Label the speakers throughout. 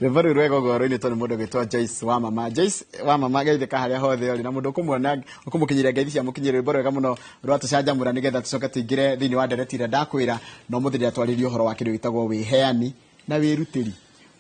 Speaker 1: Revaru rwego goro-ini toni mundu gwitwa Joyce wa mama. Joyce wa mama geithika haria hothe uri na mundu kumwona ukumukinyiria ngeithi cia mukinyiriro rwimbo rwega muno rwatucanjamura nigetha tucoke tuingire thiini wa ndereti ira ndakwira no muthiri atwaririe uhoro wa kindu gitagwo wĩheani na wĩrutĩri.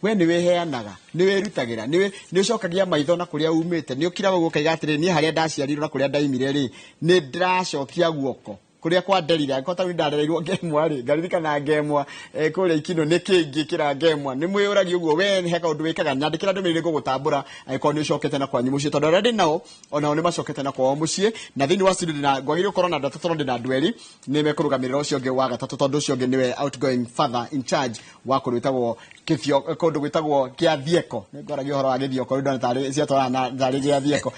Speaker 1: We ni wĩheanaga, ni wĩrutagira, ni ucokagia maitho na kuria umite, ni ukiraga guo kaiga atiri ni haria ndaciarirwo na kuria ndaimire ri ni ndiracokia guoko kuria kwa nderire ko tawi ndarereirwo ngemwa ri ngaririkana ngemwa kuria ikino ni kingi kira ngemwa ni mwiyuragi uguo we heka undu wikaga nyandikira ndumirire gugutambura ko ni ucokete na kwanyu mucie tondu already nao ona ni macokete na kwao mucie na thiini wa studio na gwagire ukorwo na ndatu tondu na ndweri ni mekurugamirira ucio ngi wa gatatu tondu ucio ngi niwe outgoing father in charge wa kurwitagwo kithio kundu gwitagwo kia thieko ni ngoragia uhoro wa githioko ndo tari ciatwara na tari gia thieko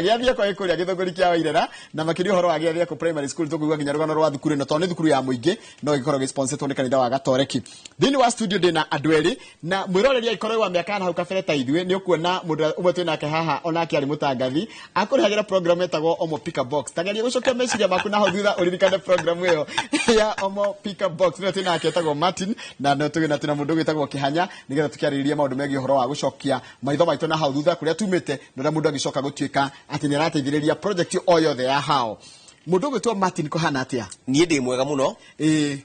Speaker 1: gia thieko ikuria githogori kia wairera na makiria uhoro wa gia thieko primary school tukuigwa nginya rugano rwa thukuru no tondu thukuru ya muingi no gikorwo gisponsored ni kanitha wa Gatoreki thini wa studio dina andweri na mwiroreria ikorwo wa miaka na hau kabere ta ithwe ni ukuona mundu umwe twinake haha onake ari mutangathi akurihagira program etagwo Omo Pick Box tageria gucokia meciria maku na hau thutha uririkane program iyo ya Omo Pick Box ni twinake etagwo Martin na no tugina mundu gwitagwo Kihanya nigetha tukiaririria maundu megi uhoro wa gucokia maitho maitu na hau thutha kuria tumite no mundu agicoka gutuika ati ni arateithiriria project o yothe ya hao mundu gwitwa Martin ko hana atia
Speaker 2: nie ndi mwega muno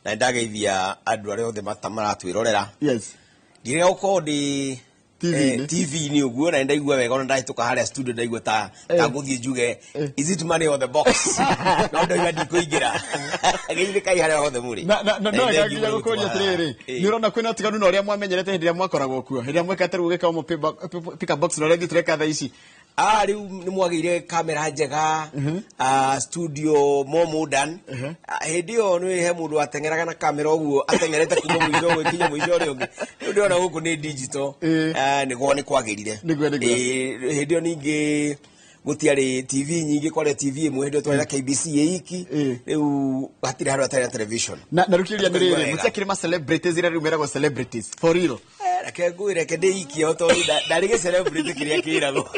Speaker 2: na ndageithia andu aria othe mataratwirorera
Speaker 1: yes
Speaker 2: ndire uko ndi TV ni uguo na ndaigua wega ona ndahituka haria studio ndaigua ta nguthie njuge is it money or the box no ndo ndi kuingira ageithire kai haria hothe muri
Speaker 1: no ngaginya gukuria tiriri ni urona kwina tiganu no ria mwamenyerete hindi ria mwakoragwo kuo hindi ria mwekate rugika Omo Pick Box no regi tureka tha ici
Speaker 2: riu ni mwagire kamera njega studio more modern hindi yo ni he mundu atengeraga na kamera uguo atengerete kuma mwizo gwikinya mwizo ri ungi ndio na guku ni digital ni go ni kwagirire hindi yo ningi gutiari TV nyingi kore TV imwe hindi twara KBC iki riu hatire haru atari television
Speaker 1: na rukiria ni riri mutakire ma celebrities ira riu merago celebrities for real
Speaker 2: reke nguire ke ndiki oto ndarige celebrity kiria kirago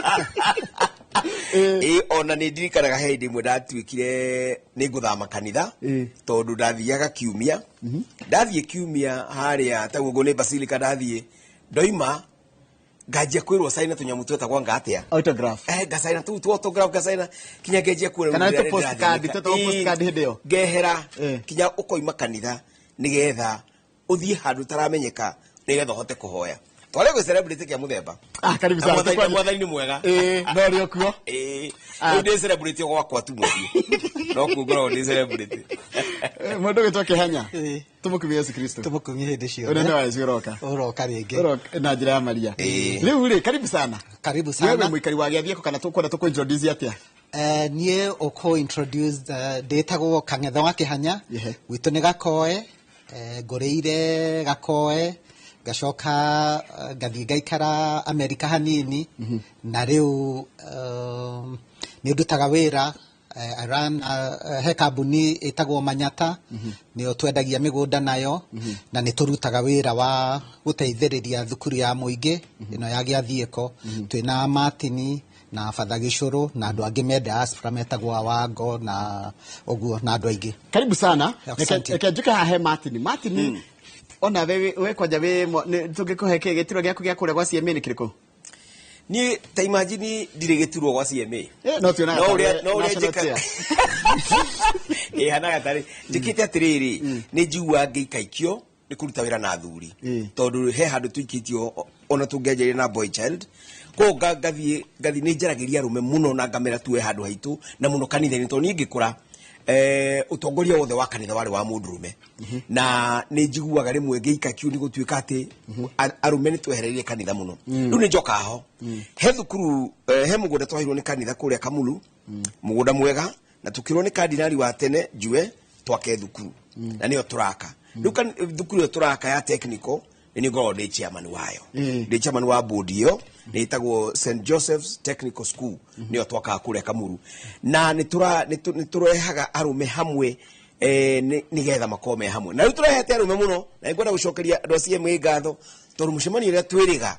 Speaker 2: ona ni ndirikanaga hindi imwe ndatuikire ni nguthama kanitha tondu ndathiaga kiumia ndathie kiumia haria taguo ni basilica ndathie ndoima ngajia kwirwo saina tunyamu twetagwa ngatia
Speaker 1: autograph
Speaker 2: ngasaina tu autograph ngasaina kinya ngejia kwirwo
Speaker 1: kana to postcard hindi yo
Speaker 2: ngehera kinya ukoima kanitha nigetha uthie handu taramenyeka nigetha hote kuhoya tware go celebrity kia muthemba
Speaker 1: karibu sana
Speaker 2: kwa mwathani ni mwega
Speaker 1: no rio kuo
Speaker 2: ndi celebrity gwakwa tu muthie no kugora ndi celebrity
Speaker 1: mundu gwitwa Kihanya tumukumie Yesu Kristo
Speaker 3: tumukumie hindi cio
Speaker 1: ndio waziroka
Speaker 3: uroka ringi
Speaker 1: na njira ya Maria riu ri karibu sana wewe mwikari wa Giathieko kana tukwenda introduce atia
Speaker 3: nie uko introduced ndetagwo Kang'ethe wa Kihanya witu ni Gakoe ngoreire Gakoe gacoka gathie gaikara Amerika hanini na riu ni ndutaga wira aran he kambuni itagwo Manyata ni twendagia migunda nayo na ni turutaga wira wa guteithiriria thukuru ya muingi ino ya Giathieko twina Martin na Father Gicuru na andu angi me diaspora metagwo Wango na oguo na andu aingi
Speaker 1: karibu sana eke njuke hahe Martin ona we kwanja we tungikuhe gitiro giaku gia kuria gwa CMA ni kiriko
Speaker 2: ni ta imagine ndire gitiro gwa CMA
Speaker 1: no tiona
Speaker 2: no uria jika hanaga tari jikite atiriri ni njigua ngeikaikio ni kuruta wira na thuri tondu he handu tuikitio ona tungejeria na boy child ko gathi ni njaragiria rume muno na ngamera tuwe handu haitu na muno kanitha-ini tondu ni ngikura utongoria wothe wa kanitha wari wa mundurume na ni njiguaga rimwe ngeika kiu ni gutuika ati arume ni twehereire kanitha muno riu ni njoka ho he thukuru he mugunda twahirwo ni kanitha kuria Kamulu mugunda mwega na tukirwo ni kardinali wa tene njue twake thukuru na niyo turaka riu thukuru yo turaka ya technical ni ngorwo ndi chairman wayo ndi chairman wa board iyo ni itagwo St Joseph's Technical School niyo twaka kuria Kamuru na ni turehaga arume hamwe nigetha makome hamwe na riu turehete arume muno na ngwenda gucokeria andu acie mwigatho tondu mucemani ira twiriga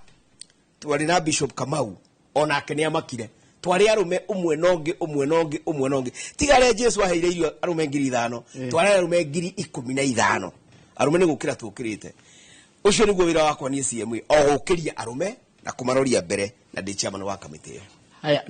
Speaker 2: twari na Bishop Kamau ona akenia makire twari arume umwe nongi tigare Jesu aheire irio arume 5,000 twari arume 15,000 arume ni gukira tukirite ucio niguo wira wakwa ni CMA o gukiria arume na kumaroria mbere na ndi chairman wa kamiti iyo.
Speaker 1: Haya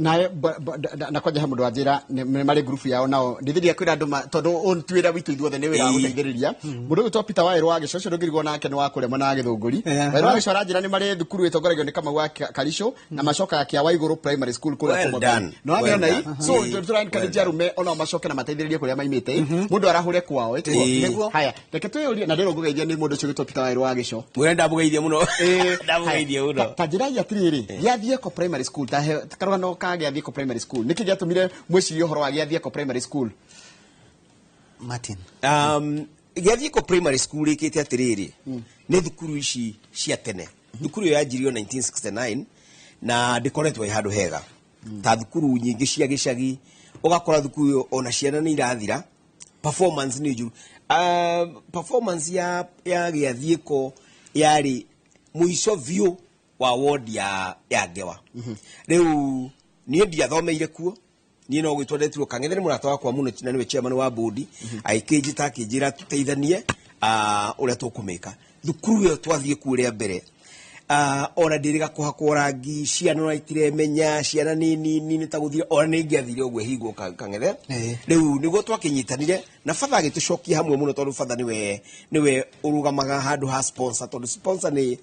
Speaker 1: na kwaje ha mundu anjira ni mari group yao nao ndithiria kwira andu tondu ontwira witu ithuothe ni wira guteithiriria mundu to Peter Wairo wa Gicoco ndugirigwo nake ni wa kurema na Githunguri Wairo wa Gicoco anjira ni mari thukuru itongoragio ni kama wa Karisho na macoka ya Waiguru primary school kule Komodani no abiona hii so turanikania rume ona macoke na mateithiririe kuria maimite mundu arahure kwao niguo. Haya reke tuyurie na ndiro ngugeithia ni mundu ucio Peter Wairo wa Gicoco
Speaker 2: mwenda mugeithia muno ndamugeithia muno
Speaker 1: tajira ya tiriri yathie ko primary school ta no kage athie ko primary school niki giatumire mwicirio horo wa giathie ko primary school
Speaker 3: Martin
Speaker 2: giathie ko primary school ikite atiriri ni thukuru ici cia tene thukuru ya jirio 1969 na ndikoretwo handu hega ta thukuru nyingi cia gicagi ugakora thukuru ona ciana ni irathira performance ni njuru performance ya giathie ko yari muico view wa ward ya Ngewa riu ni ndiathomeire kuo ni no gwitwendetirwo Kang'ethe ni murata wakwa muno na niwe chairman wa board aikijita kijira tuteithanie uria tukumeka thukuru yo twathie kuria mbere ona ndiriga kuhakwo rangi ciana no itiremenya ciana ni ta guthira ona ni ngiathire ogwo hingwo Kang'ethe riu niguo twakinyitanire na fatha agitucokia hamwe muno tondu fatha niwe urugamaga handu ha sponsor tondu sponsor ni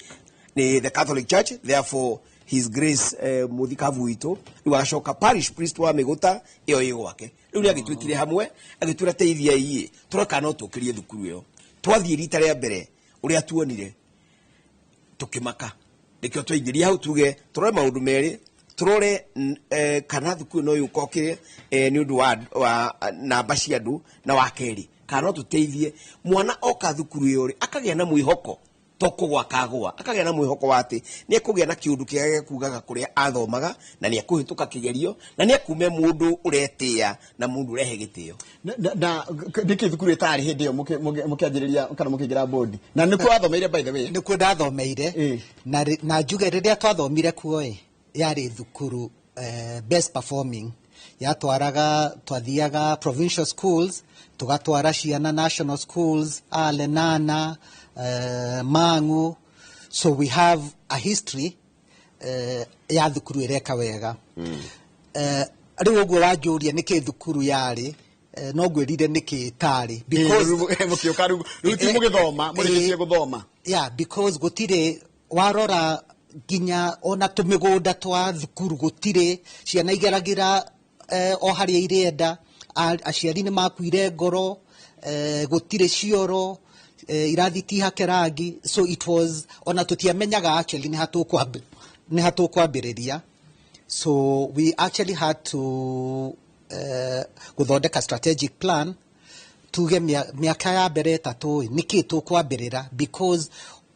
Speaker 2: the Catholic Church, therefore His Grace Muthikavu wito iwacoka parish priest wa Miguta iyo igwake riu ni agitwitire hamwe agitwira teithia iyi turaka no tukirie thukuru iyo twathie rita ria mbere uria tuonire tukimaka nikio twaingiria hau tuge turore maundu meri turore kana thukuru no yukokire ni undu wa namba cia andu na wa keri kana no tuteithie mwana oka thukuru iyo akagia na mwihoko toko gwa kagwa akagia na mwihoko wati ni akugia na kiundu kiage kugaga kuria athomaga na ni akuhituka kigerio na ni akume mundu uretia na mundu urehe gitio
Speaker 1: na ndiki thukuru itari hindi yo mukianjiriria kana mukigira board na niku athomeire by the way
Speaker 3: niku ndathomeire na njuge riria twathomire kuo yari thukuru best performing twathiaga provincial schools tugatwara ciana national schools Lenana Mangu, so we have a history ya thukuru ireka wega riu ogwo wanjuria niki thukuru yari no gwirire niki tari because
Speaker 1: mukiokaru ruti mugithoma murikitie guthoma
Speaker 3: because gutire warora ginya ona tumigunda twa thukuru gutire ciana igeragira o haria irenda aciari ni makuire ngoro gutire cioro irathi tihake rangi so it was ona tutiamenyaga actually ni hatukwambiriria so we actually had to guthondeka strategic plan tuge miaka ya mbere tatu niki tukwambirira because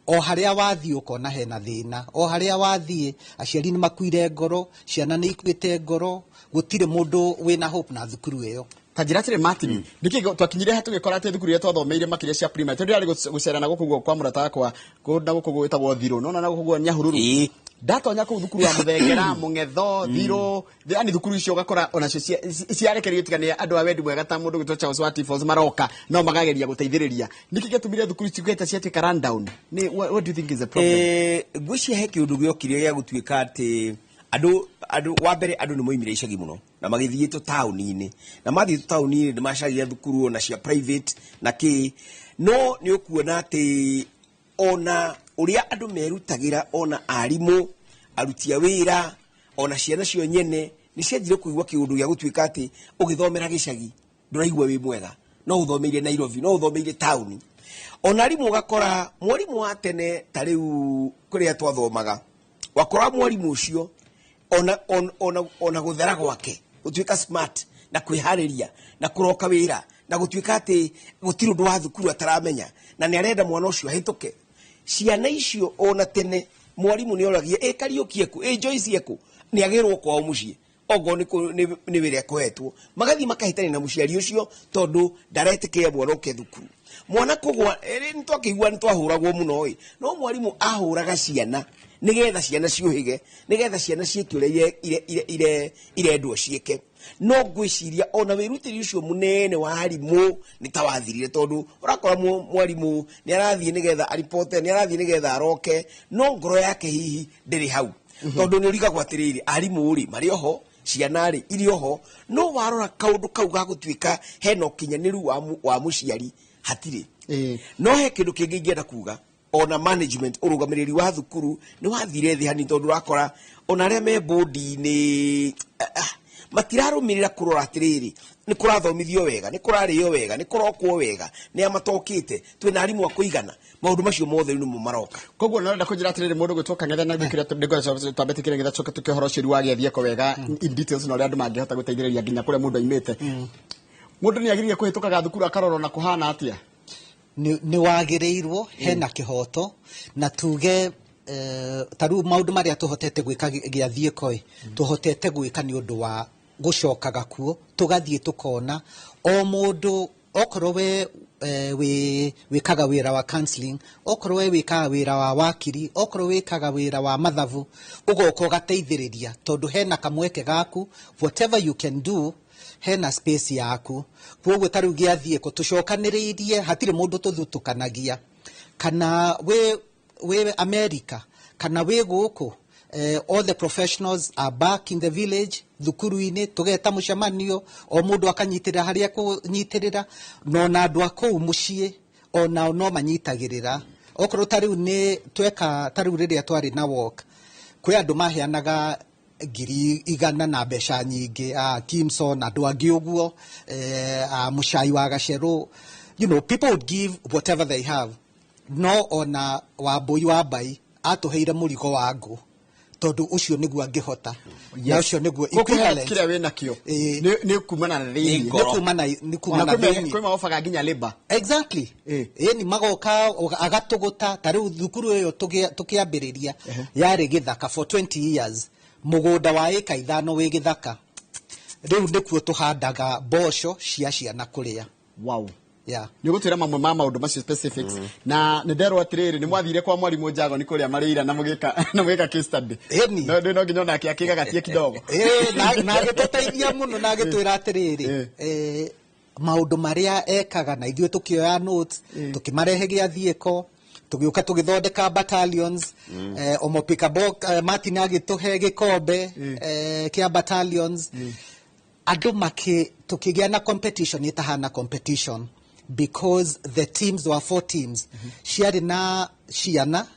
Speaker 3: o haria wathie ukona hena thina o haria wathie aciari ni makuire ngoro ciana ni ikuite ngoro gutire mundu wina hope na thukuru iyo
Speaker 1: tajira tire Martin ndiki twakinyire hatu gikora ate thukuru yetu athomeire makiria cia primary tondu ari gucerana gukugwo kwa murata wakwa kunda gukugwo itagwo Thiro nona na gukugwo Nyahururu ndatonya ku thukuru wa Muthengera Mungetho Thiro yani thukuru icio gakora ona cio ciarekerio tikania andu a wendi mwega ta mundu gitwa Charles Wati Falls maroka no magageria guteithiriria ndiki getumire thukuru cigweta ciatika run down ni what do you think is the problem
Speaker 2: gwicia he kiundu giokire ya gutuika ati andu wa mbere andu ni moimire icagi muno na magithie to town-ini na mathie to town-ini ni macaria thukuru na cia private na ki no ni ukuona ati ona uria andu merutagira ona arimu arutia wira ona ciana cio nyene ni cianjire kuigwa kiundu ya gutuika ati ugithomera gicagi nduraigwa wi mwega no uthomeire Nairobi no uthomeire town ona arimu gakora mwarimu wa tene tariu kuria twathomaga wakora mwarimu ucio ona guthera gwake gutuika smart na kwihariria na kuroka wira na gutuika ati gutiru ndu wa thukuru ataramenya na ni arenda mwana ucio ahituke ciana icio ona tene mwarimu ni oragia Kariuki ku Joyce ku ni agirwo kwa mucie ogo ni wira kohetwo magathi makahitani na muciari ucio tondu ndaretike mwana uke thukuru mwana kugwa nitwakiigua nitwahuragwo muno no mwarimu ahuraga ciana nigetha ciana ciuhige nigetha ciana cieture irendwo cieke no ngwiciria ona wĩrutĩri ũcio mũnene wa arimũ nĩ ta wathirire tondũ ũrakora mwarimũ nĩ arathiĩ nĩgetha aripote nĩ arathiĩ nĩgetha aroke no ngoro yake hihi ndĩrĩ hau tondũ nĩ ũrigagwo atĩrĩrĩ arimũ rĩ marĩ oho ciana rĩ irĩ oho no warora kaũndũ kau ga gũtuĩka hena ũkinyanĩru wa mũciari hatirĩ no he kĩndũ kĩngĩ ingĩenda kuga ona management ũrũgamĩrĩri wa thukuru nĩ wathire thĩ hani tondũ ũrakora ona arĩa me bodi-inĩ matirarũmĩrĩra kũrora atĩrĩrĩ nĩ kũrathomithio wega nĩ kũrarĩo wega nĩ kũrokwo wega nĩ amatokĩte twĩna arimũ a kũigana maũndũ macio mothe nĩ mo maroka
Speaker 1: koguo no ndenda kũnjĩra atĩrĩrĩ mũndũ gwĩtwo Kang'ethe na gwĩkĩra twambĩtĩkĩre ngetha tũcoke tũkĩhoro ũcio wagĩa thieko wega in details na ũrĩa andũ mangĩhota gũteithĩrĩria nginya kũrĩa mũndũ aimĩte mũndũ nĩ agĩrĩire kũhĩtũkaga thukuru akarorwo na kũhana atĩa
Speaker 3: nĩ wagĩrĩirwo hena kĩhoto na tuge taru maũndũ marĩa tũhotete gwĩka gĩa thieko tũhotete gwĩka nĩ ũndũ wa gũcokaga kuo tũgathiĩ tũkona o mũndũ okorwo we wĩkaga wĩra wa counseling okorwo we wĩkaga wĩra wa wakiri okorwo wĩkaga wĩra wa mathabu ũgoka ũgateithĩrĩria tondũ hena kamweke gaku whatever you can do hena space yaku kwoguo tarĩu gĩa thieko tũcokanĩrĩirie hatirĩ mũndũ tũthutũkanagia kana we America kana we gũkũ all the professionals are back in the village thukuru-inĩ tũgeta mũcemanio o mũndũ akanyitĩrĩra harĩa kũnyitĩrĩra na andũ a kũu mũciĩ onao no manyitagĩrĩra okorwo tarĩu nĩ tweka tarĩu rĩrĩa twarĩ na walk kwĩ andũ maheanaga 100 na mbeca nyingĩ Kimson andũ angĩ ũguo mũcai wa gacerũ people would give whatever they have no ona Wambui wa Mbai atũheire mũrigo wa ngũ tondũ ũcio nĩguo angĩhota na ũcio nĩguo
Speaker 1: equivalent kĩrĩa wĩna kĩo nĩ kumana na thĩinĩ
Speaker 3: nĩ kumana na thĩinĩ
Speaker 1: kwĩ maobaga nginya labor
Speaker 3: exactly ni magoka agatũgũta tarĩu thukuru ĩyo tũkĩambĩrĩria yarĩ gĩthaka for 20 years mũgũnda wa ĩka 5 wĩ gĩthaka rĩu nĩkuo tũhandaga mboco cia ciana kũrĩa
Speaker 1: wow
Speaker 3: yeah
Speaker 1: nĩ gũtwĩra mamwe ma maũndũ macio specifics na nĩ nderwo atĩrĩrĩ nĩ mwathire kwa mwarimũ Njago nĩ kũrĩa marĩira na mũgĩka case study no nginya onake akĩgagatie kidogo
Speaker 3: na agĩtũteithia mũno na agĩtwĩra atĩrĩrĩ maũndũ marĩa ekaga na ithuĩ tũkĩoya notes tũkĩmarehe gĩa thieko tũgĩũka tũgĩthondeka battalions Omopika Martin agĩtũhe gĩkombe kĩa battalions andũ tũkĩgĩa na competition itahana competition because the teams were 4 teams ciarĩ na ciana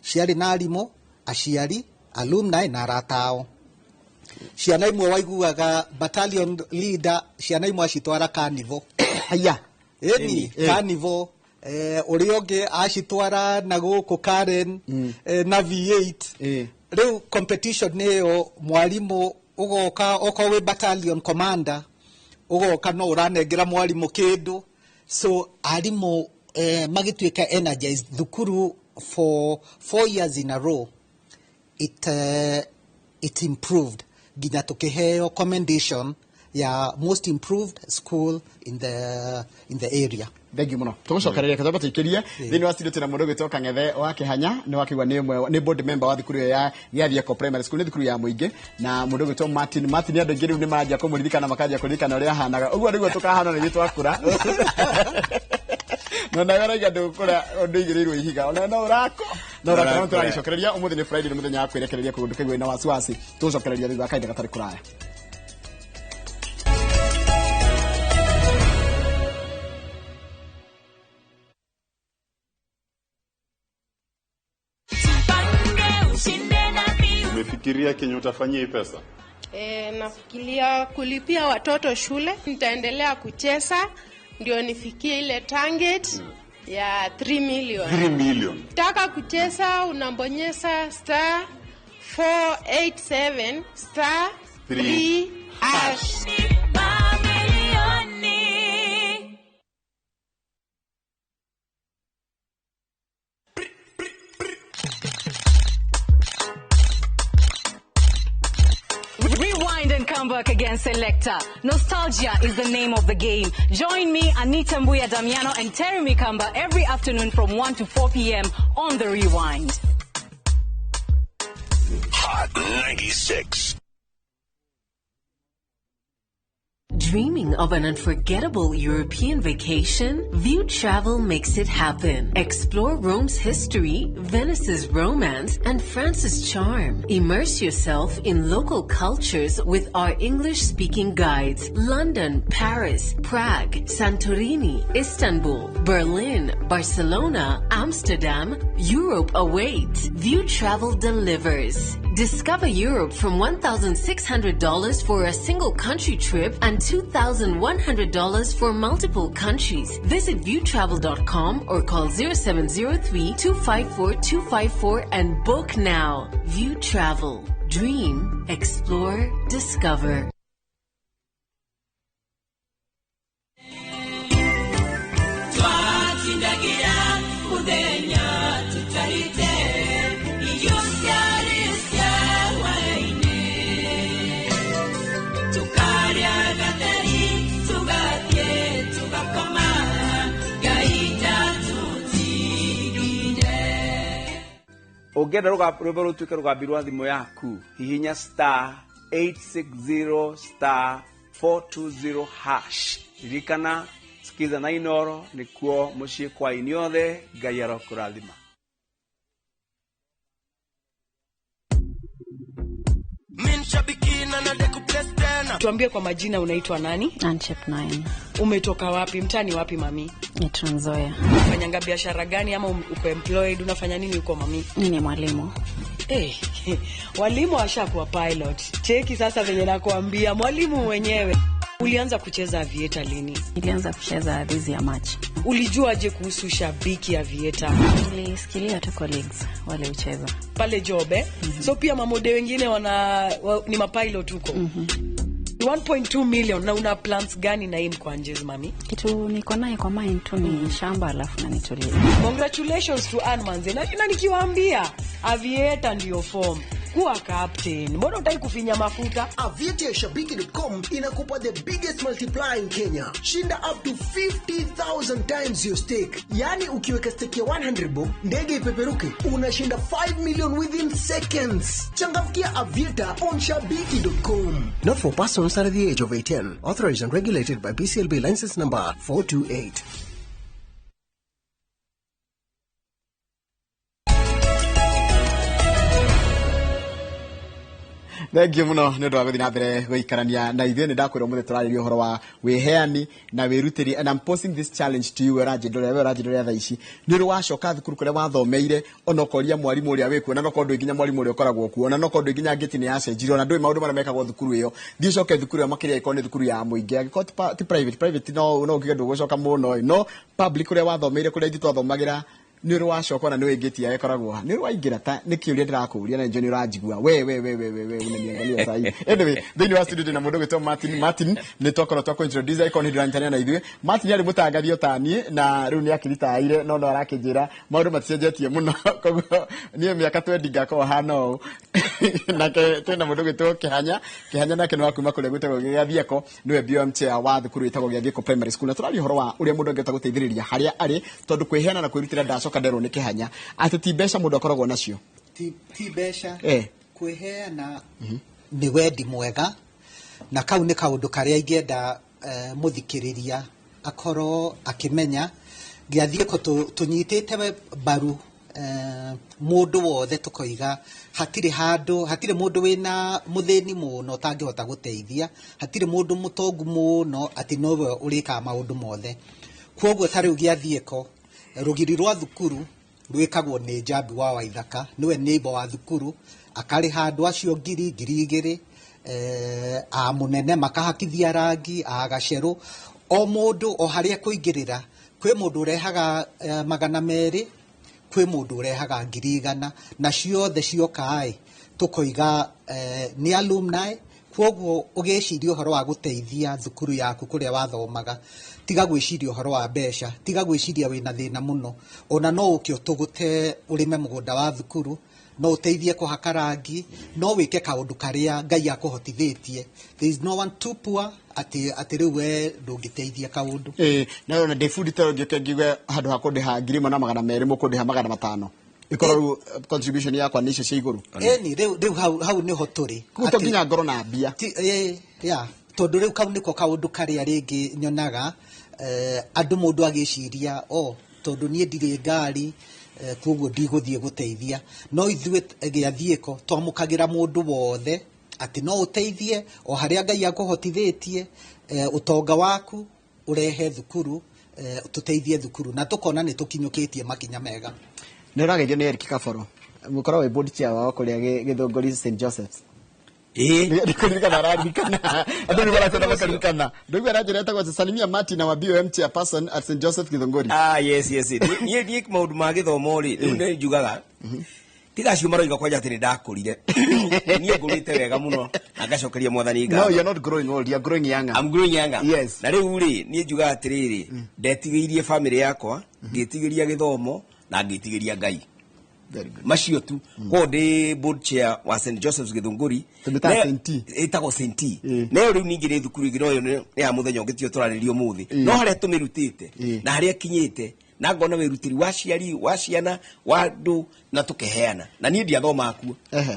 Speaker 3: ciarĩ na arimũ aciari alumni na aratao ciana imwe waiguaga battalion leader ciana imwe acitwara carnival
Speaker 1: haya
Speaker 3: carnival ũrĩa ũngĩ acitwara na gũkũ Karen na V8 rĩu competition nĩyo mwarimũ ugoka okorwo battalion commander ugoka no uranengera mwarimũ kĩndũ so arimũ magĩtuĩka energized thukuru for 4 years in a row it improved nginya tũkĩheo commendation ya most improved school in the area
Speaker 1: thank you muno tũgũcokereria kataba tũikĩrie thĩinĩ wa studio tena mũndũ gwĩtwo Kang'ethe wa Kĩhanya nĩ wakĩgwa nĩ board member wa thukuru ya Thieko primary school nĩ thukuru ya mũingĩ na mũndũ gwĩtwo Martin andũ aingĩ rĩu nĩ manjia kũmũririkana makajia kũririkana ũrĩa ahanaga ũguo nĩguo tũkahana nĩ twakũra no ndagaraga ndũkũra ũndũ igĩrĩirwo ihiga ona no ũrako no ũrako tũragĩcokereria ũmũthĩ nĩ Friday nĩ mũthenya wa kwĩrekereria kũndũ kĩgwe na wasiwasi tũgũcokereria thutha wa kahinda gatarĩ kũraya
Speaker 4: Umefikiria kenye utafanyia hii pesa?
Speaker 5: Nafikiria kulipia watoto shule. Nitaendelea kucheza ndio nifikie ile target ya 3 million.
Speaker 4: 3 million.
Speaker 5: Taka kucheza unabonyeza *487 *3 hash.
Speaker 6: Rewind and come back again, Selector. Nostalgia is the name of the game. Join me, Anita Mbuya Damiano and Terry Mikamba every afternoon from 1 to 4 p.m. on The Rewind.
Speaker 7: Hot 96. Dreaming of an unforgettable European vacation? View Travel makes it happen. Explore Rome's history, Venice's romance, and France's charm. Immerse yourself in local cultures with our English-speaking guides. London, Paris, Prague, Santorini, Istanbul, Berlin, Barcelona, Amsterdam. Europe awaits. View Travel delivers. Discover Europe from $1,600 for a single country trip and $2,100 for multiple countries. Visit viewtravel.com or call 0703-254-254 and book now. View Travel. Dream, explore, discover.
Speaker 8: Ungenda rwimbo rutuike rugambi rwa thimu yaku hihinya *860*420# ririkana sikiza na inoro nikuo mucii kwa iniothe Ngai arokurathima.
Speaker 9: Tuambie kwa majina, unaitwa nani?
Speaker 10: Anchep 9.
Speaker 9: Umetoka wapi? Mtani wapi mami?
Speaker 10: Ni Trans Nzoia.
Speaker 9: Unafanya biashara gani ama uko employed? Unafanya nini uko mami?
Speaker 10: Mimi ni mwalimu.
Speaker 9: Walimu washakuwa pilot. Cheki sasa venye nakuambia, mwalimu mwenyewe. Ulianza kucheza aviator lini?
Speaker 10: Nilianza kucheza this year March.
Speaker 9: Ulijuaje kuhusu shabiki aviator?
Speaker 10: Nilisikilia tu colleagues wale ucheza
Speaker 9: pale jobe. So pia mamode wengine ni mapilot huko. 1.2 million na una plans gani na hii mkwanjez mami?
Speaker 10: Kitu niko naye kwa mind tu ni shamba alafu na nitulie.
Speaker 9: Congratulations to Anmanze. Na nikiwaambia aviator ndio form. Kuwa captain. Mbona utaki kufinya mafuta?
Speaker 11: Aviator.shabiki.com inakupa the biggest multiplier in Kenya. Shinda up to 50,000 times your stake. Yani ukiweka stake ya 100 bob, ndege ipeperuke, unashinda 5 million within seconds. Changamkia Aviator on shabiki.com. Not for persons under the age of 18. Authorized and regulated by BCLB license number 428.
Speaker 1: Thank you muno nĩ ũndũ wa gũthiĩ na mbere gũikarania na ithuĩ. Nĩ ndakwĩrwo mũthĩ tũrarĩria ũhoro wa wĩheani na wĩrutĩri, and I'm posing this challenge to you ũranjĩndũrĩa thaa ici. Nĩ ũrĩ wacoka thukuru kũrĩa wathomeire, ona ũkoria mwarimũ ũrĩa wĩkuo, na no korwo ndũĩ nginya mwarimũ ũrĩa ũkoragwo kuo, na no korwo ndũĩ nginya ngĩti nĩ yacenjirio, na ndũĩ maũndũ marĩa mekagwo thukuru ĩyo. Thiĩ ũcoke thukuru ĩyo makĩria ĩkorwo nĩ thukuru ya mũingĩ, angĩkorwo ti private no ũkĩge ndũgũcoka mũno, no public kũrĩa wathomeire, kũrĩa ithuĩ twathomagĩra, nĩ ũrĩ wacoka na nĩ wĩngĩtia ĩkoragwo nĩ ũrĩ waingĩra ta nĩ kĩũria ndĩrakũria na nĩ ũranjigua we unaniangalia sahi. Anyway, thĩinĩ wa studio na mũndũ gwĩtwo Martin nĩ twakorwo twakũintroduce icon hĩndĩ na ithuĩ. Martin arĩ mũtangathio ta niĩ na rĩu nĩ akĩritaĩire no arakĩnjĩra maũndũ maticenjetie mũno, koguo niĩ mĩaka 20 ngakorwo hana ũũ. Nake twĩna mũndũ gwĩtwo Kĩhanya nake nĩ wa kuma kũrĩa gwĩtagwo Gĩathieko, nĩwe BOM chair wa thukuru ĩtagwo Gĩathieko Primary School, na tũraria ũhoro wa ũrĩa mũndũ angĩhota gũteithĩrĩria harĩa arĩ, tondũ kwĩheana na kwĩrutĩra ndacoka nderwo nĩ Kĩhanya atĩ ti mbeca mũndũ akoragwo nacio.
Speaker 3: Ti mbeca. Kwĩheana nĩ wendi mwega, na kau nĩ kaũndũ karĩa ingĩenda mũthikĩrĩria akorwo akĩmenya. Gĩathieko tũnyitĩte mbaru mũndũ wothe tũkoiga hatirĩ mũndũ wĩna mũthĩni mũno ũtangĩhota gũteithia, hatirĩ mũndũ mũtongu mũno atĩ nowe ũrĩkaga maũndũ mothe. Kwoguo ta rĩu Gĩathieko rũgiri rwa thukuru rwĩkagwo nĩ Njambi wa Waithaka, nĩwe neighbor wa thukuru, akarĩha andũ acio ngiri 2,000, a mũnene makahakithia rangi, a gacerũ, o mũndũ o harĩa kũingĩrĩra. Kwĩ mũndũ ũrehaga 200, kwĩ mũndũ ũrehaga 100, na ciothe cioka tũkoiga nĩ alumni. Kwoguo ũgĩciria ũhoro wa gũteithia thukuru yaku kũrĩa wathomaga, tiga gwĩciria ũhoro wa mbeca, tiga gwĩciria wĩna thĩna mũno, ona no ũkĩ ũtũgũte ũrĩme mũgũnda wa thukuru, no ũteithie kũhaka rangi, no wĩke kaũndũ karĩa Ngai akũhotithĩtie. There is no one too poor ati rĩu we ndũngĩteithia kaũndũ.
Speaker 1: Na ona ndĩbundite ngĩũke ngiuge handũ ha kũndĩha 2,200 mũkũndĩha 500. Ikorwo contribution yakwa nĩ cia igũrũ.
Speaker 3: Rĩu hau nĩho tũrĩ.
Speaker 1: Kuto nginya ngoro na mbia.
Speaker 3: tondu riu kau niko kaundu karia ringi nyonaga andu mundu agiciria tondu nie ndire ngari koguo ndigũthiĩ gũteithia no ithuĩ gĩathiĩko twamukagira mundu wothe ati no uteithie o haria Ngai akũhotithĩtie utonga waku urehe thukuru tuteithie thukuru na tukona ni tukinyukitie makinya mega
Speaker 1: nĩ ũrageithio nĩ Eric Kaboro mũkorwo wĩ board chair wao kũrĩa Gĩthũngũri St Joseph's nikuririkana ararikana andu nĩ maratenda makarikana ndugu arajira etagwo Salimia Martin na wa BOM chairperson at St Joseph Githunguri
Speaker 2: yes nie maundu ma githomo ri nĩ njugaga tigacio maroiga kwanja atĩ nĩ ndakũrire niĩ ngũrĩte wega mũno na ngacokeria mwathani ngatho.
Speaker 1: No, you're not growing old, you're growing younger.
Speaker 2: I'm growing younger.
Speaker 1: Yes.
Speaker 2: Na rĩu rĩ niĩ njugaga atĩrĩrĩ ndetigĩirie family yakwa ngĩtigĩria gĩthomo na ngĩtigĩria Ngai. Macio tu ko de board chair wa St Joseph's Githunguri etagwo St na rĩu ningĩ nĩ thukuru ĩngĩ noyo nĩ ya mũthenya ũngĩtio tũrarĩrio mũthĩ no harĩa tũmĩrutĩte na harĩa kinyĩte na ngona wĩrutĩri wa ciari wa ciana wa ndu na tukeheana na niĩ ndiathoma akuo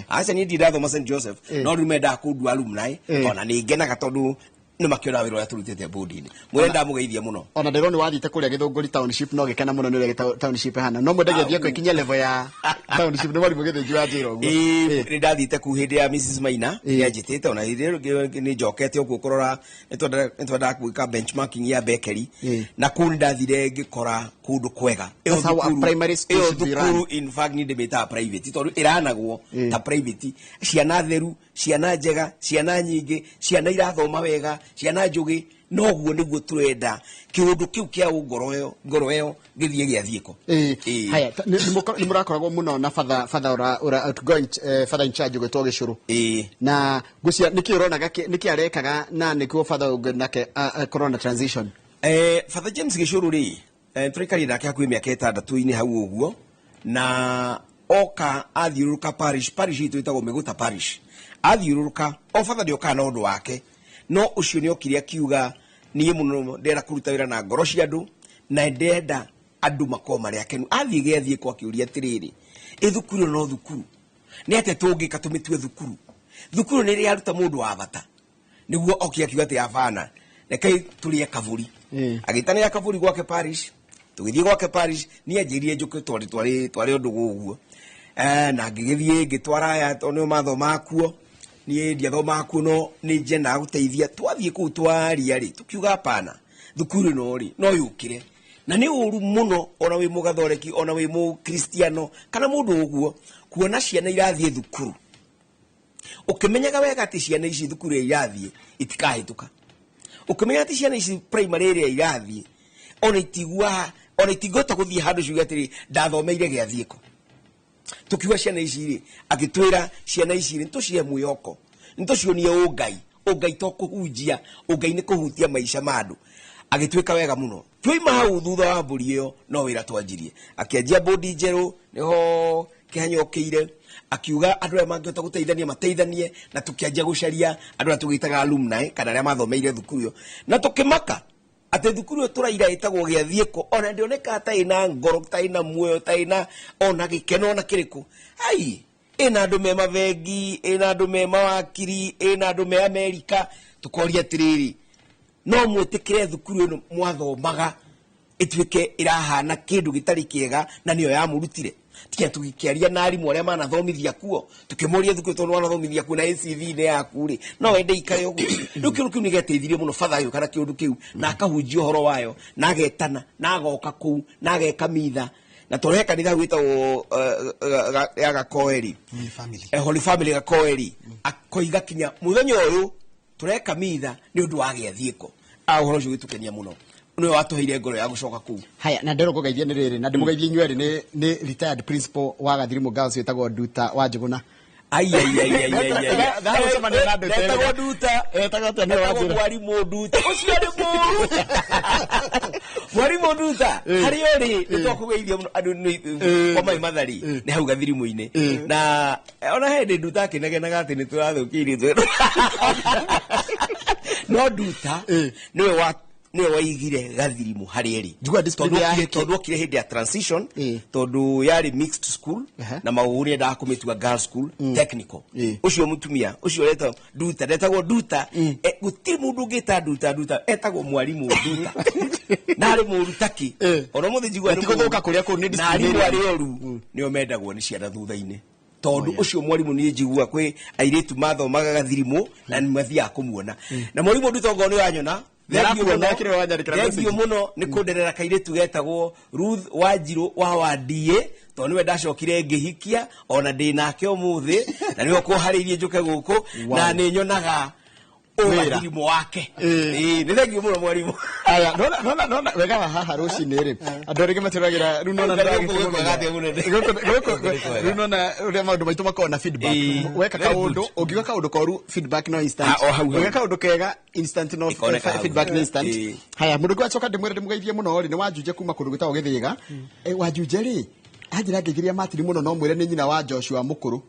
Speaker 2: aca niĩ ndathoma St Joseph no rĩu mendaga kũndua alumni ona nĩ ngenaga tondũ nĩ makĩona wĩra ũrĩa tũrutĩte board-inĩ mwenda mũgeithia mũno
Speaker 1: ona ndĩrona nĩ wathiĩte kũrĩa Gĩthũngũri township no gĩkena mũno nĩ ũrĩa township hana no mwenda gĩthiĩ kwĩkinyia level ya township nĩ mwarimũ gĩthĩnji wa njĩra ũguo
Speaker 2: nĩ ndathiĩte kũ hĩndĩ ya Mrs Maina nĩanjĩtĩte ona hĩndĩ nĩ njokete ũguo kũrora nĩ twendaga gwĩka benchmarking ya bakery na kũu ndathire ngĩkora kũndũ kwega thukuru in fact nĩ ndĩmĩtaga private tondũ ĩranagwo ta private ciana theru ciana njega ciana nyingĩ ciana irathoma wega ciana njugi no guo niguo turenda kiundu kiu kia ngoro ĩyo gĩthiĩ gĩathiĩko
Speaker 1: haya nĩ mũrakoragwo mũno na father outgoing father in charge gwĩtwo Gĩcũrũ na ngũcia nĩkĩ ũronaga nĩkĩ arekaga na nĩkĩo father nake corona transition
Speaker 2: Father James Gĩcũrũ rĩ tũrĩkarire nake hakuhĩ mĩaka 6 hau ũguo na oka athiũrũrũka parish itũ ĩtagwo Mĩgũta parish athiũrũrũka o father ndĩokaga na ũndũ wake no ũcio nĩ okire akiuga niĩ mũno ndĩrenda kũruta wĩra na ngoro cia andũ na ndenda andũ makoo marĩ akenu athiĩ gĩathiĩ akĩũria atĩrĩrĩ thukuru no thukuru nĩ atĩ tũngĩka tũmĩtue thukuru nĩ ĩrĩa yaruta mũndũ wa bata nĩguo okia akiuga atĩ abana rekei tũrĩe kabũri agĩtanĩra kabũri gwake parish tũgĩthiĩ gwake parish niĩ anjĩrire njũke twarĩ ũndũ gũguo na ngĩgĩthiĩ ngĩtwara aya tondũ mathoma akuo niĩ ndiathoma akuo no nĩ njena gũteithia twathiĩ kũu twaria rĩ tukiuga hapana thukuru no rĩ no yũkire na nĩ ũru mũno ona wĩ mũgathoreki ona wĩ mũkristiano kana mũndũ ũguo kuona ciana irathiĩ thukuru ũkĩmenyaga wega atĩ ciana ici thukuru irathiĩ itikahĩtũka ũkĩmenya atĩ ciana ici primary ĩrĩa irathiĩ ona itingĩhota gũthiĩ handũ ciuge atĩrĩ ndathomeire gĩathiĩko tukiuga ciana ici rĩ agĩtwĩra ciana ici rĩ tũcihe mwĩhoko nĩtũcionie ũngai to kũhunjia ũngai nĩ kũhutia maica ma andũ agĩtwĩka wega mũno twoima hau thutha wa mbũri ĩyo no wĩra twanjirie akĩanjia bodi njerũ nĩho kĩhanyokĩire akiuga andũ arĩa mangĩhota gũteithania mateithanie na tũkĩanjia gũcaria andũ arĩa tũgĩtaga alumni kana arĩa mathomeire thukuru ĩyo na tũkĩmaka atĩ thukuru ĩyo tũraira ĩtagwo gĩathiĩko ona ndĩoneka ta ĩna ngoro ta ĩna muoyo ta ĩna ona gĩkeno ona kĩrĩkũ ĩna andũ me mabengi ĩna andũ me mawakiri ĩna andũ me Amerika tũkoria atĩrĩrĩ no mwĩtĩkĩre thukuru ĩno mwathomaga ĩtuĩke ĩrahana kĩndũ gĩtarĩ kĩega na nĩyo yamũrutire tiga tũgĩkĩaria na arimũ arĩa manathomithia kuo tukĩmoria thukuru tondũ wanathomithia kuo na ACV nĩ yaku rĩ no wende ikare ũguo rĩu kĩndũ kĩu nĩ gĩateithirie mũno father ũyũ kana kĩndũ kĩu na akahunjia ũhoro wayo na agetana na agoka kũu na ageka mitha na tũrehe kanitha gwĩtagwo ya Gakoeri Holy Family Gakoeri akoiga kinya mũthenya ũyũ tũreka mitha nĩ ũndũ wa gĩathiĩko ũhoro ũcio gĩtukenia mũno nĩ watũheire ngoro ya gũcoka kũu
Speaker 1: haya na ndero kũgeithia nĩ rĩrĩ na ndĩmũgeithie inyuerĩ nĩ retired principal wa Gathirimũ Girls wĩtagwo Nduta wa Njũgũna
Speaker 2: mwarimũ Nduta ũcio nĩ mwarimũ Nduta harĩa ũrĩ nĩtwakũgeithia mũno andũ kwa mai mathari nĩ hau Gathirimũ-inĩ na ona hĩndĩ Nduta akĩnegenaga atĩ nĩtũrathũkĩirie no Nduta niwe waigire gathirimu harĩ
Speaker 1: Njugua discipline ya heke.
Speaker 2: tondu okire hindi ya transition tondu yari mixed school na mauri endaga kumitua girls school technical ucio mutumia ucio retwo Nduta ndetagwo Nduta gutiri mundu ungita Nduta etagwo mwarimu Nduta na ari murutaki ona muthi njigua
Speaker 1: ni guthuka kuria ku ni
Speaker 2: discipline na ari oru nio mendagwo ni ciana thutha-ini tondu ucio mwarimu ni njigua kwi airitu mathomaga gathirimu na ni mathia kumuona na mwarimu Nduta ngo ni wanyona Thengio muno ni kunderera kairitu getagwo Ruth Wanjiru wa Wandie tondu niwe ndacokire ngihikia ona ndinake umuthi na niwe kuhariirie njuke guku na ni nyonaga uthirimu wake ni thengio muno mwarimu
Speaker 1: aya nona wega haha rucini ri andu ringi maturagira ru nona ru nona uri maundu maitu makona feedback weka kaundu ungiuga kaundu koru feedback no instant weka kaundu kega instant no feedback no instant haya mundu gwacoka ndimwire ndimugeithie muno ri ni wanjuje kuma kundu gwitagwo Githiga wanjuje ri anjira ngigiria matiri muno no mwire ni nyina wa Joshua mukuru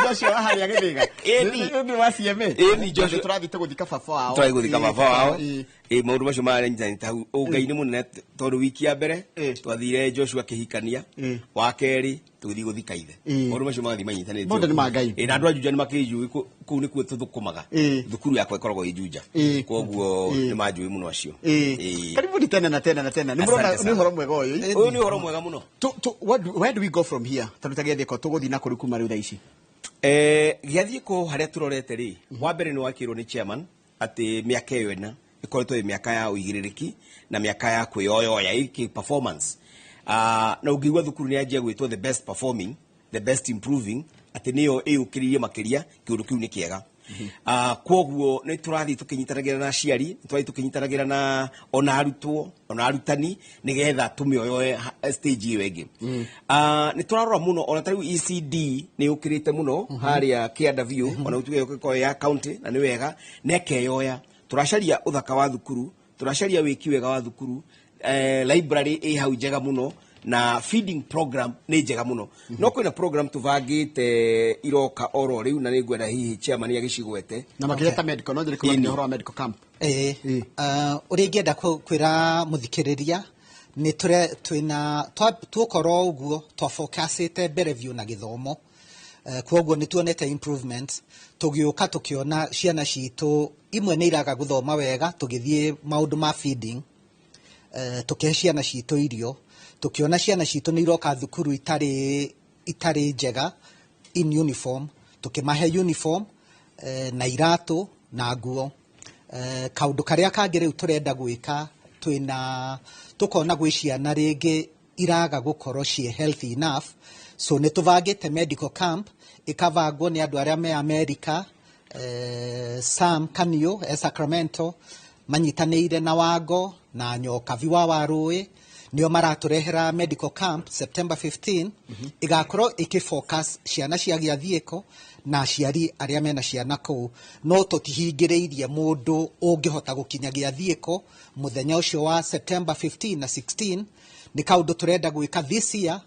Speaker 1: Joshua hari Githiga ni wasieme ni Joshua turathite guthika baba wao
Speaker 2: turathika baba wao maundu macio mari nyita hau ngai ni munene tondu wiki ya mbere twathire Joshua kihikania wa keri tuthi guthika ithe maundu macio mathi manyitanite
Speaker 1: mundu ni mangai
Speaker 2: na andu ajuja ni makiju ku ni ku tuthukumaga thukuru yakwa ikoragwo ijuja koguo ni majui muno acio
Speaker 1: karibu ni tena na tena ni murona ni horo mwega uyu
Speaker 2: ni horo mwega muno
Speaker 1: where do we go from here tarutagia thiko tuguthi na kuri kuma riu tha ici
Speaker 2: giathie ko haria turorete ri wa mbere ni wakirwo ni chairman ati miaka iyo ina ikoretwo i miaka ya uigiririki na miaka ya kwioyoya iki performance na ungigwa thukuru ni anjia gwitwo the best performing the best improving ati niyo iukiririe makiria kiundu kiu ni kiega koguo ni turathi tukinyitanagira na ciari turathi tukinyitanagira na ona arutwo ona arutani nigetha tumioyoe stage iyo ingi ni turarora muno ona tariu ECD ni ukirite muno haria kianda view ona utuge ko ya county na ni wega nekeyoya turacaria uthaka wa thukuru turacaria wiki wega wa thukuru library hau njega muno na feeding program ni njega muno no kwina program tuvangite iroka oro riu na ningwenda hihi chairman agicigwete
Speaker 1: na makireta medical no ndiri ni horo medical camp
Speaker 3: uri ngienda kwira muthikiriria ni twina twokoro uguo twa focusite mbere view na githomo kwoguo ni tuonete improvement tugiuka tukiona ciana citu imwe ni iraga guthoma wega tugithie maundu ma feeding tukihe ciana citu irio tukiona ciana citu ni iroka thukuru itari njega in uniform tukimahe uniform na iratu na nguo kaundu karia kangi riu turenda gwika tukona gwi ciana ringi iraga gukorwo cie healthy enough so ni tuvangite medical camp ikavangwo ni andu aria me America Sam Kanio Sacramento manyitaniire na Wango na Nyoka viwa warui nio maraturehera medical camp September 15 igakorwo ikifocus ciana cia giathieko na ciari aria mena ciana ku no tutihingiriirie mundu ungihota gukinya giathieko muthenya ucio wa September 15 na 16 ni kaundu turenda gwika this year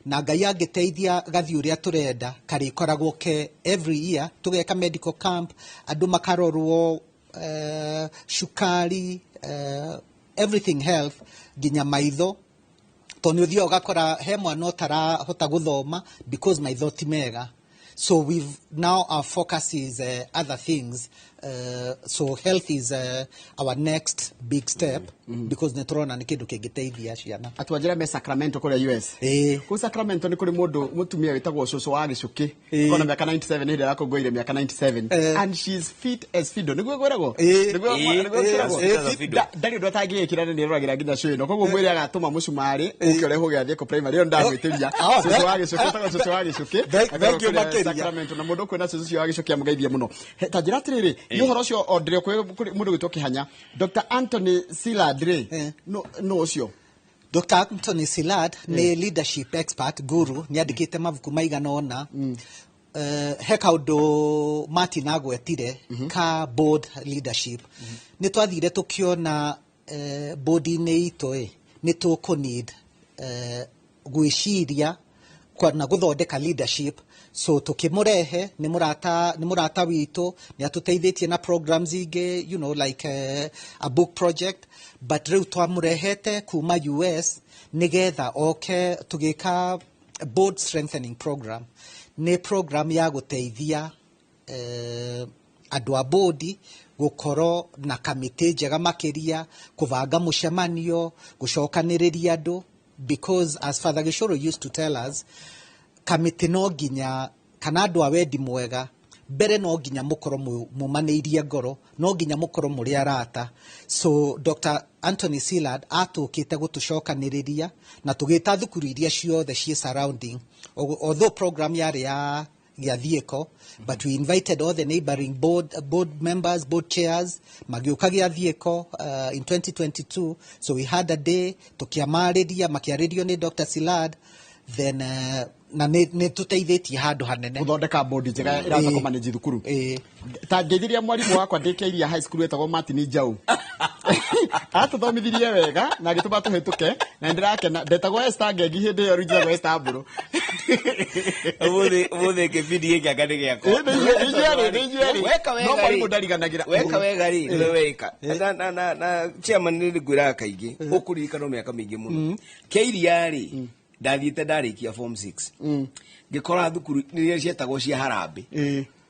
Speaker 3: na Ngai angiteithia gathi uria turenda kari koragwo ke every year tugeka medical camp andu makarorwo shukari everything health ginya maitho toni uthio gakora he mwana utara hota guthoma because maitho ti mega so we've now our focus is other things so health is our next big step because netrona ni kindu kingiteithia ciana
Speaker 1: atwanjira me Sacramento kule US ku Sacramento ni kuri mundu mutumia witagwo cucu wa gicuki kona miaka 97 hindi arakongoire miaka 97 and she's fit as fido niguo gwiragwo niguo ndari ndo tangikira ni roragira nginya cui no koguo mwiri agatuma mucumari ukioreho giathie ko primary yo ndagwitiria cucu wa gicuki tagwo cucu wa gicuki thank you Sacramento na mundu kwina cucu wa gicuki amugeithia muno tanjira atiriri ni horo cio ondire kuri mundu gwitwo Kihanya Dr. Anthony Siladre no ucio
Speaker 3: Dr. Anthony Silad ni leadership expert guru ni andikite mabuku maigana ona he kaundu Martin agwetire ka board leadership ni twathire tukiona board-ini itu ni tuku need gwiciria na guthondeka leadership so tukimurehe ni murata witu ni atuteithĩtie na programs ingĩ you know like a book project but rĩu twamurehete kuma US nigetha oke tugika board strengthening program ni program ya guteithia andũ a board gukoro na kamite njega makiria kuvanga mucemanio gucokanĩrĩria andũ because as Father Gishoro used to tell us kamite no nginya kana andũ a wendi mwega mbere no nginya mukoro mumanĩirie ngoro no nginya mukoro muri arata so Dr. Anthony Sillard atukite gutucokanĩrĩria na tugita thukuru iria ciothe cie surrounding although program yari ya Giathieko, but we invited all the neighboring board members, board chairs, magiuka Giathieko in 2022. So we had a day, makiaririo ni Dr. Sillard, then na ne tuteithĩtie handũ hanene
Speaker 1: guthondeka board njega iraza ko manage thukuru ta ngeithiria mwarimu wakwa ndĩkĩiria high school etagwo Martin Njau atuthomithirie wega na gĩtũma tũhĩtũke na ndirakena ndetagwo Esther Ngegi hĩndĩ ĩyo rĩngĩ Esther Mburu
Speaker 2: Umuthi kĩbindi gĩkĩ anga nĩ gĩakwa
Speaker 1: no mwarimu ndariganagira
Speaker 2: weka wega ri nĩ weka na chairman nĩ ngwĩraga kaingĩ ũkũririkana mĩaka mĩingĩ mũno kĩiria rĩ ndathiĩte ndarĩkia form 6 ngĩkora thukuru nĩrĩa cietagwo cia Harambĩ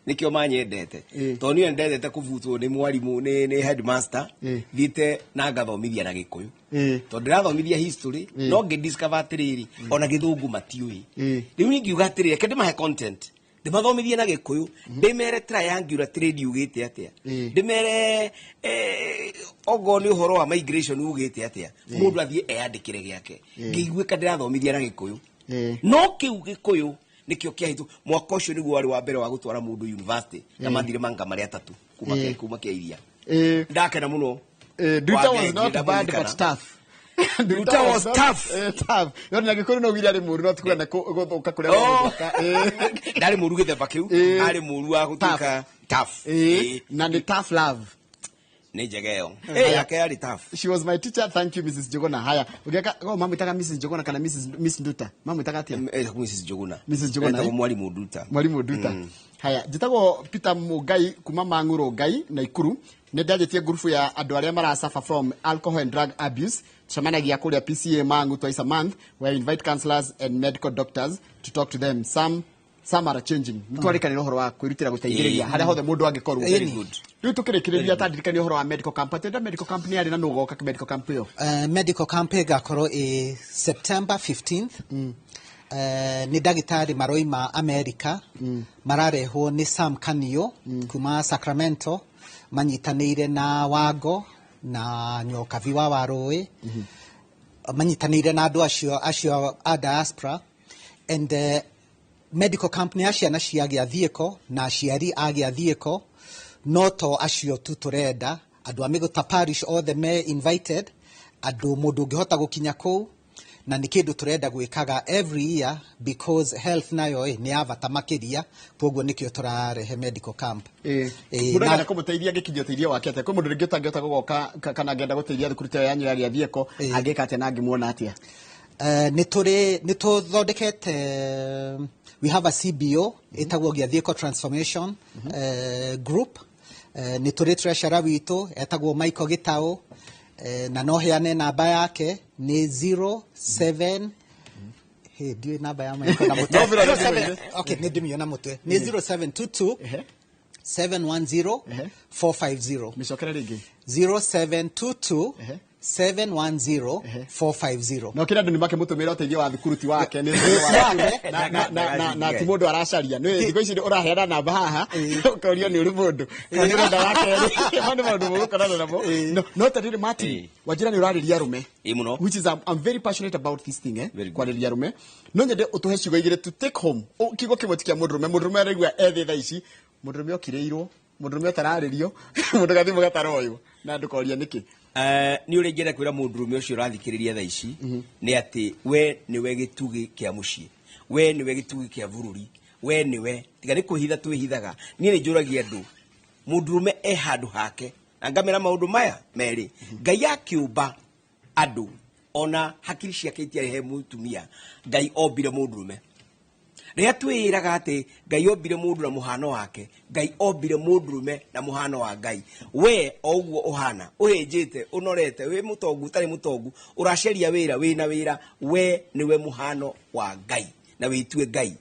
Speaker 2: nikio manyendete to niĩ ndendete kũbutwo nĩ mwarimu nĩ headmaster thiĩte na ngathomithia na Gĩkũyũ to ndĩrathomithia history no ngĩdiscover atĩrĩrĩ ona Gĩthũngũ matiũĩ rĩu ngiuga atĩrĩrĩ kende mahe content ndimathomithie na Gĩkũyũ ndimere triangular trade ugĩte atĩa ndimere ogo nĩ ũhoro wa migration ugĩte atĩa mũndũ athiĩ eyandĩkĩre gĩake ngĩiguĩka ndĩrathomithia na Gĩkũyũ no kĩu Gĩkũyũ nikio kiahitu mwaka ucio niguo wari wa mbere wa gutwara mundu university na mathire manga mari atatu kuma kia ndakena muno
Speaker 1: Duta was not bad but tough
Speaker 2: Duta was tough
Speaker 1: yona Gĩkũyũ no wili ari muru no tukuna guthuka kuria
Speaker 2: ndari muru githemba kiu ari muru wa gutuka tough
Speaker 1: na ni tough love
Speaker 2: Nejegeo yake yari tough.
Speaker 1: She was my teacher. Thank you Mrs. Jogona. Haya. Ugeka mama itaka Mrs. Jogona kana Miss Nduta. Mama itaka atia?
Speaker 2: Mrs. Jogona.
Speaker 1: Mrs. Jogona.
Speaker 2: Mwalimu Nduta.
Speaker 1: Mwalimu Nduta. Haya. Jitagwo Peter Mugai kuma Mang'ũrũ Ngai na Ikuru. Nĩ ndajetie group ya andũ arĩa mara suffer from alcohol and drug abuse. Tucemanagia kũrĩa PCA Mang'ũ twice a month where we invite counselors and medical doctors to talk to them. Some are changing. Mutwarikane roho wa kwirutira guteithĩrĩria harĩa hothe mũndũ angĩkorwo.
Speaker 2: Very good.
Speaker 1: Rĩu tukĩrĩkĩrĩria tandirikani ũhoro wa medical camp. Atenda medical camp nĩ arĩ na nũgoka medical camp ĩyo.
Speaker 3: Medical camp gakorwo September 15th. Ni ndagĩtarĩ maroima America mararehwo ni Sam Kanio kuma Sacramento manyitanĩire na Wago na Nyokavi wa Warũĩ manyitanĩire na andũ acio a diaspora and medical camp nĩ aciana cia Giathieko na aciari a Giathieko no to acio tu turenda andũ a Mĩgũta parish othe me invited andũ mũndũ ũngĩhota gũkinya kũu na nĩ kĩndũ turenda gwĩkaga every year because health nayo nĩ ya bata makĩria koguo nĩkĩo tũrarehe medical camp
Speaker 1: mũndũ ngenda kũmũteithia ngĩkinyia ũteithio wake atĩa kwĩ mũndũ rĩngĩ ũtangĩhota gũgoka kana ngenda gũteithia thukuru ta yanyu ya Giathieko angĩka atĩa na angĩmuona atĩa
Speaker 3: nĩ tũthondekete we have a CBO etagwo Giathieko transformation group nĩ tũrĩ treasurer witũ etagwo Michael Gitau na no heane namba yake ni 07 ndiyo namba ya Michael na mutwe okay ni ndimio na mutwe ni 0722 710 450
Speaker 1: micokera ringi
Speaker 3: 0722 710-450.
Speaker 1: No kira nduni make mutumira uteithio wa thukuruti wake ni na ti mundu aracaria ni thiko ici uraheana namba haha ukaũrio ni uri mundu ni renda wake ni mundu mugukorana namo no tarire Martin wajira ni urariria rume which is I'm very passionate about this thing kwariria rume no nyende utuhe ciugo igire to take home kigo kimutikia mundu rume araigua ethi tha ici mundu rume okireirwo mundu rume otararirio mundu gathimu gataroyo na ndukoria niki
Speaker 2: ni uri ngenda kwira mundu rume ucio rathikiriria tha ici ni ati we ni we gitugi kia mucii we ni we gitugi kia bururi we ni we tiga ni kuhitha twihithaga ni ni njuragia andu mundu rume handu hake angamera maundu maya meri ngai akiumba andu ona hakiri ciake itiari he mutumia ngai ombire mundu rume rĩrĩa twĩraga atĩ Ngai ombire mũndũ na mũhano wake, Ngai ombire mũndũrũme na mũhano wa Ngai, we o ũguo ũhana ũhĩnjĩte ũnorete wĩ mũtongu ũtarĩ mũtongu ũracaria wĩra wĩna wĩra, we nĩwe mũhano wa Ngai na wĩtue Ngai.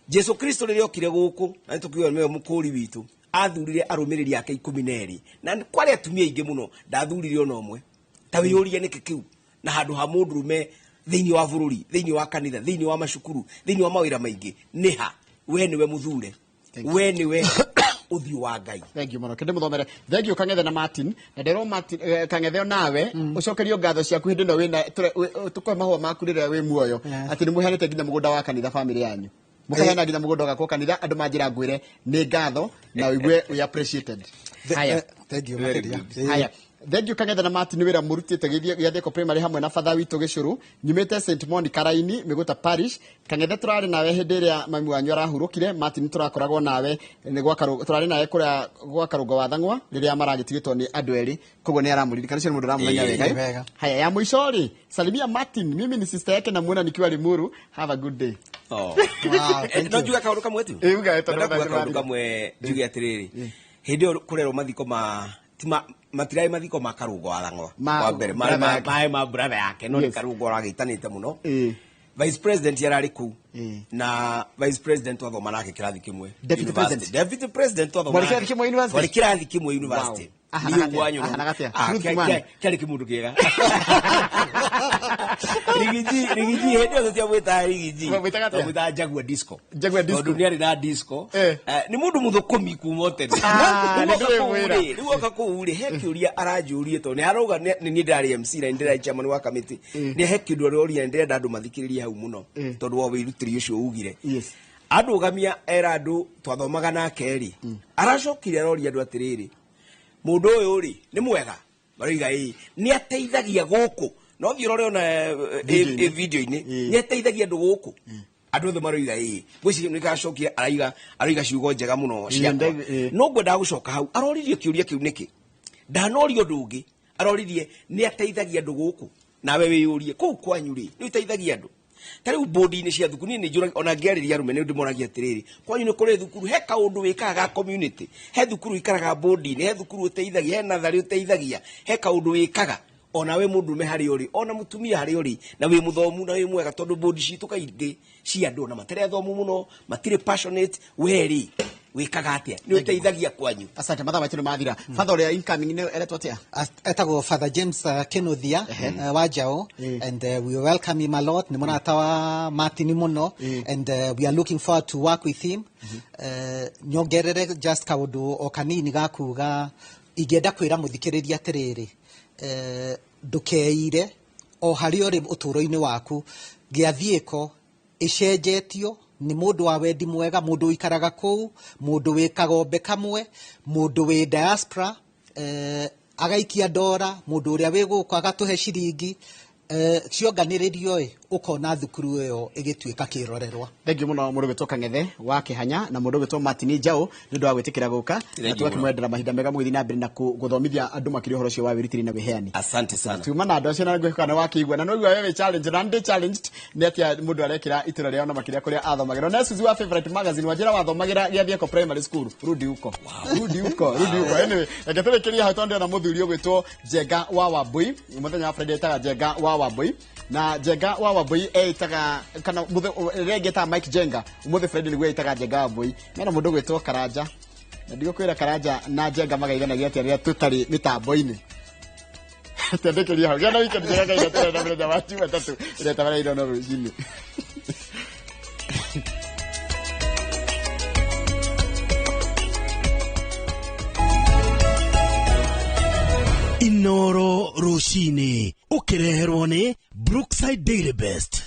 Speaker 2: Jesu Kristo rĩrĩa okire gũkũ na nĩtũkiuga nĩwe mũkũri witũ, athurire arũmĩrĩri ake 12 na kwarĩ atumia aingĩ mũno ndathurire ona ũmwe. Ta wĩyũrie nĩkĩ kĩu na handũ ha mũndũrũme thĩinĩ wa bũrũri, thĩinĩ wa kanitha, thĩinĩ wa macukuru, thĩinĩ wa mawĩra maingĩ, nĩha we nĩwe mũthure, we nĩwe ũthiũ wa Ngai.
Speaker 1: Thank you mũno. Kĩndĩ mũthomere. Thank you Kang'ethe na Martin. Na ndero Martin Kang'ethe nawe ũcokerio ngatho ciaku hĩndĩ ĩno wĩna tũkoe mahũa maku rĩrĩa wĩ muoyo atĩ nĩ mũheanĩte nginya mũgũnda wa kanitha family yanyu. Mũkaheana nginya mũgũnda gakwo kanitha, andũ manjĩra ngwĩre nĩ ngatho na ũigue we appreciated. Haya.
Speaker 3: Thank you.
Speaker 1: Haya. Thank you Kang'ethe na Martin wĩra mũrutĩte gĩa Theko Primary hamwe na father witũ Gĩcũrũ, nyumĩte St Monica Raini Mĩgũta Parish. Kang'ethe tũrarĩ nawe hĩndĩ ĩrĩa mami wanyu arahurũkire, Martin tũrakoragwo nawe tũrarĩ nawe kũrĩa gwa Karũngo wa Thang'wa rĩrĩa maragĩtigĩtwo nĩ andũ erĩ, koguo nĩ aramũririkana cio nĩ mũndũ aramũmenya wega. Haya, ya mũico rĩ, salimia Martin, mimi ni sister yake namuona nikiwa Limuru, have a good day.
Speaker 2: Wow, no njuga kaũndũ kamwe tu kaũndũ kamwe njuge atĩrĩrĩ, hĩndĩ ĩyo kũrerwo mathiko matirai mathiko ma Karũngo wa Thang'wa wa mbere ma brother yake, no nĩ Karũngo aragĩtanĩte mũno. Vice President yararĩ kũu na Vice President wathoma nake kĩrathi kĩmwe, Deputy President wathoma nake kĩrathi kĩmwe university. Niyo gwanyu kĩarĩ kĩmũndũ kĩega. Rigiji hĩndĩ ĩyo tũtiamwĩtaga Rigiji, twamwĩtaga Jagua Disco, tondũ nĩ arĩ na disco. Nĩ mũndũ mũthũkũmi kuma tene, rĩu oka kũu rĩ he kĩũria aranjũrie, tondũ nĩ arauga nĩ niĩ ndarĩ MC na nĩ chairman wa committee, nĩ he kĩndũ aroria ndĩrenda andũ mathikĩrĩrie hau mũno, tondũ wa wĩrutĩri ũcio ugire andũ gamia era andũ twathomaga nake rĩ, aracokire aroria andũ atĩrĩrĩ, mũndũ ũyũ rĩ nĩ mwega, maroiga nĩ ateithagia gũkũ, no thiĩ ũrore ona video-inĩ nĩ ateithagia andũ gũkũ, andũ othe maroiga gwĩciria nĩ gacokia araiga ciugo njega mũno ciakwa, no ngwendaga gũcoka hau aroririe kĩũria kĩu nĩkĩ, ndanorio ũndũ ũngĩ, aroririe nĩ ateithagia andũ gũkũ, nawe wĩyũrie kũu kwanyu rĩ nĩ ũteithagia andũ. Tarĩu bodi-inĩ cia thukuru niĩ nĩnjũraga ona ngĩarĩria arũme nĩ ndĩmoragia atĩrĩrĩ, kwanyu nĩ kũrĩ thukuru he kaũndũ wĩkaga ga community, he thukuru ikaraga bodi-inĩ, he thukuru ũteithagia, he natharĩ ũteithagia, he kaũndũ wĩkaga ona we mũndũme harĩ ũrĩ, ona mũtumia harĩ ũrĩ, na wĩ mũthomu na wĩ mwega, tondũ bodi citũ kaingĩ cia andũ na matarĩ athomu mũno, matirĩ passionate, werĩ wĩkaga atĩa nĩ ũteithagia kwanyu.
Speaker 1: Asante, mathaa maitũ nĩ mathira. Father ũrĩa incoming nĩ eretwo atĩa?
Speaker 3: Etagwo Father James Kĩnuthia wa Njaũ, and we welcome him a lot. Nĩ mũrata wa Martin mũno, and we are looking forward to work with him. Nyongerere just kaũndũ o kanini ga kuga, ingĩenda kwĩra mũthikĩrĩria atĩrĩrĩ, ndũkeire o harĩa ũrĩ ũtũũro-inĩ waku, gĩathiĩko ĩcenjetio nĩ mũndũ wa wendi mwega, mũndũ ũikaraga kũu, mũndũ wĩ kagombe kamwe, mũndũ wĩ diaspora, agaikia ndora, mũndũ ũrĩa wĩ gũkũ agatũhe ciringi, cionganĩrĩrio ũkona thukuru ĩyo ĩgĩtuĩka kĩrorerwa.
Speaker 1: Thank you mũno mũndũ wĩtwo Kang'ethe wa Kĩhanya na mũndũ wĩtwo Martin Njaũ nĩ ũndũ wa gwĩtĩkĩra gũka, na tũgakĩmwendera mahinda mega mũgĩthiĩ na mbere na gũthomithia andũ makĩria ũhoro ũcio wa wĩrutĩri na wĩheani.
Speaker 2: Asante sana.
Speaker 1: Tuma na andũ acio na ngwĩka na wakĩigua na no igua wewe challenge na ndĩ challenged nĩ atĩa mũndũ arekĩra itũra rĩao na makĩria kũrĩa athomagĩra. Na Suzu wa favorite magazine wanjĩra wathomagĩra gĩa Theko Primary School, rudi huko. Anyway, reke tũrĩkĩrie hau tondũ na mũthuri ũgwĩtwo Njenga wa Wambui, mũthenya wa Friday etaga Njenga wa Wambui, na Njenga wa Wambui etaga kana rege ta Mike Jenga, umuthi Friday nĩguo etaga Njenga wa Wambui. Mena mũndũ ũgwĩtwo Karanja, na ndigũkwĩra Karanja na Njenga magaithanagia atĩa rĩrĩa tũtarĩ mĩtambo-inĩ. Tendekĩria hau gana weekend njega Ngai atũra na mũthenya wa Jumatatũ ĩrĩa tabarĩirwo no rũcinĩ.
Speaker 12: Inoro rũcinĩ ũkĩreherwo nĩ Brookside Daily Best.